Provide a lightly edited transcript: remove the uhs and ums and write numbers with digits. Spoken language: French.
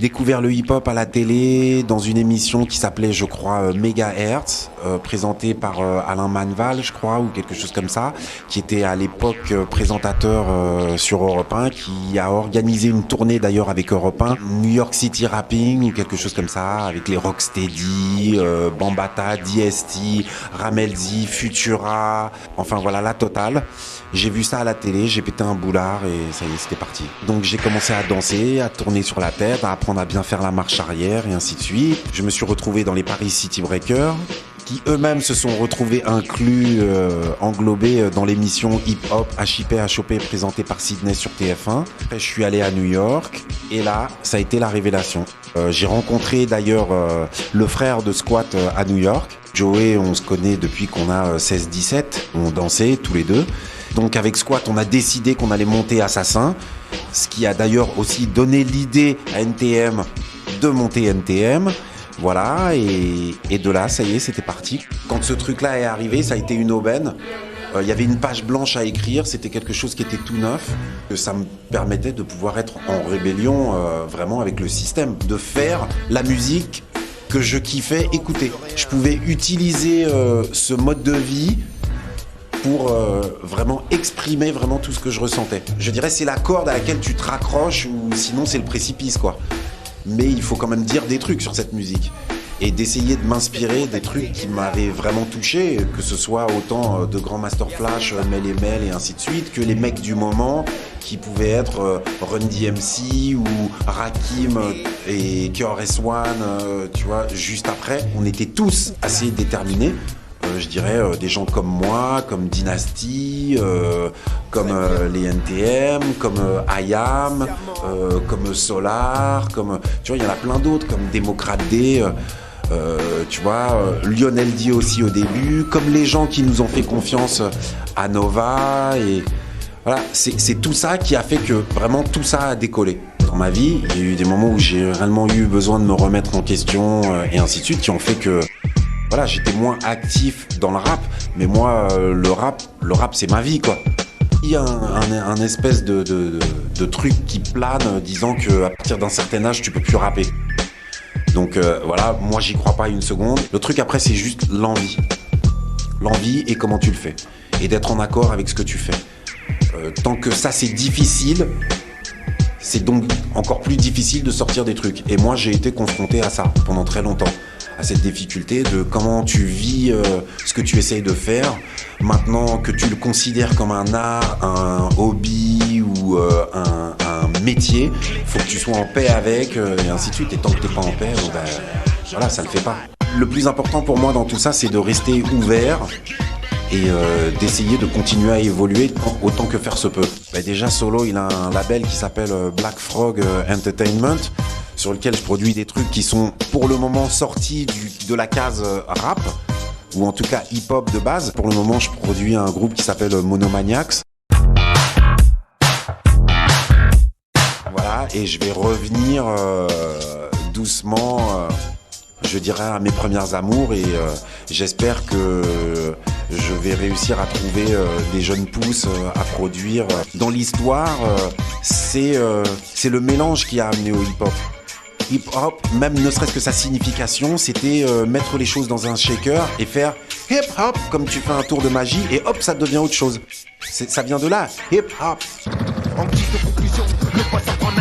découvert le hip-hop à la télé dans une émission qui s'appelait, je crois, Megahertz, présentée par Alain Manval, je crois, ou quelque chose comme ça, qui était à l'époque présentateur sur Europe 1, qui a organisé une tournée d'ailleurs avec Europe 1, New York City Rapping ou quelque chose comme ça, avec les Rocksteady, Bambata, DST, Ramelzi, Futura, enfin voilà, la totale. J'ai vu ça à la télé, j'ai pété un boulard et ça y est, c'était parti. Donc j'ai commencé à danser, à tourner sur la tête, à apprendre à bien faire la marche arrière et ainsi de suite. Je me suis retrouvé dans les Paris City Breakers, qui eux-mêmes se sont retrouvés inclus, englobés dans l'émission Hip Hop HIP HOP présentée par Sydney sur TF1. Après je suis allé à New York et là ça a été la révélation. J'ai rencontré d'ailleurs le frère de Squat à New York. Joey, on se connaît depuis qu'on a 16-17, on dansait tous les deux. Donc avec Squat, on a décidé qu'on allait monter Assassin, ce qui a d'ailleurs aussi donné l'idée à NTM de monter NTM. Voilà, et de là, ça y est, c'était parti. Quand ce truc-là est arrivé, ça a été une aubaine. Il y avait une page blanche à écrire, c'était quelque chose qui était tout neuf. Ça me permettait de pouvoir être en rébellion vraiment avec le système, de faire la musique que je kiffais écouter. Je pouvais utiliser ce mode de vie pour vraiment exprimer vraiment tout ce que je ressentais. Je dirais c'est la corde à laquelle tu te raccroches ou sinon c'est le précipice quoi. Mais il faut quand même dire des trucs sur cette musique et d'essayer de m'inspirer des trucs qui m'avaient vraiment touché, que ce soit autant de grands Master Flash, Mel et ainsi de suite, que les mecs du moment qui pouvaient être Run DMC ou Rakim et KRS-One, tu vois, juste après. On était tous assez déterminés. Je dirais des gens comme moi, comme Dynasty, comme les NTM, comme IAM, comme Solar, comme tu vois, il y en a plein d'autres, comme Démocrate D, tu vois, Lionel D aussi au début, comme les gens qui nous ont fait confiance à Nova et voilà, c'est tout ça qui a fait que vraiment tout ça a décollé. Dans ma vie, il y a eu des moments où j'ai réellement eu besoin de me remettre en question et ainsi de suite, qui ont fait que voilà, j'étais moins actif dans le rap, mais moi, le rap, c'est ma vie, quoi. Il y a un espèce de truc qui plane, disant qu'à partir d'un certain âge, tu peux plus rapper. Donc voilà, moi, j'y crois pas une seconde. Le truc après, c'est juste l'envie. L'envie et comment tu le fais. Et d'être en accord avec ce que tu fais. Tant que ça, c'est difficile, c'est donc encore plus difficile de sortir des trucs. Et moi, j'ai été confronté à ça pendant très longtemps. À cette difficulté de comment tu vis ce que tu essayes de faire. Maintenant que tu le considères comme un art, un hobby ou un métier, il faut que tu sois en paix avec et ainsi de suite. Et tant que tu n'es pas en paix, voilà, ça ne le fait pas. Le plus important pour moi dans tout ça, c'est de rester ouvert et d'essayer de continuer à évoluer autant que faire se peut. Déjà, Solo, il a un label qui s'appelle Black Frog Entertainment, sur lequel je produis des trucs qui sont pour le moment sortis de la case rap, ou en tout cas hip-hop de base. Pour le moment, je produis un groupe qui s'appelle Monomaniacs. Voilà, et je vais revenir doucement, je dirais, à mes premières amours, et j'espère que je vais réussir à trouver des jeunes pousses à produire. Dans l'histoire, c'est le mélange qui a amené au hip-hop. Hip-hop, même ne serait-ce que sa signification, c'était mettre les choses dans un shaker et faire hip-hop comme tu fais un tour de magie et hop, ça devient autre chose. Ça vient de là, hip-hop. En guise de conclusion, ne pas s'en prendre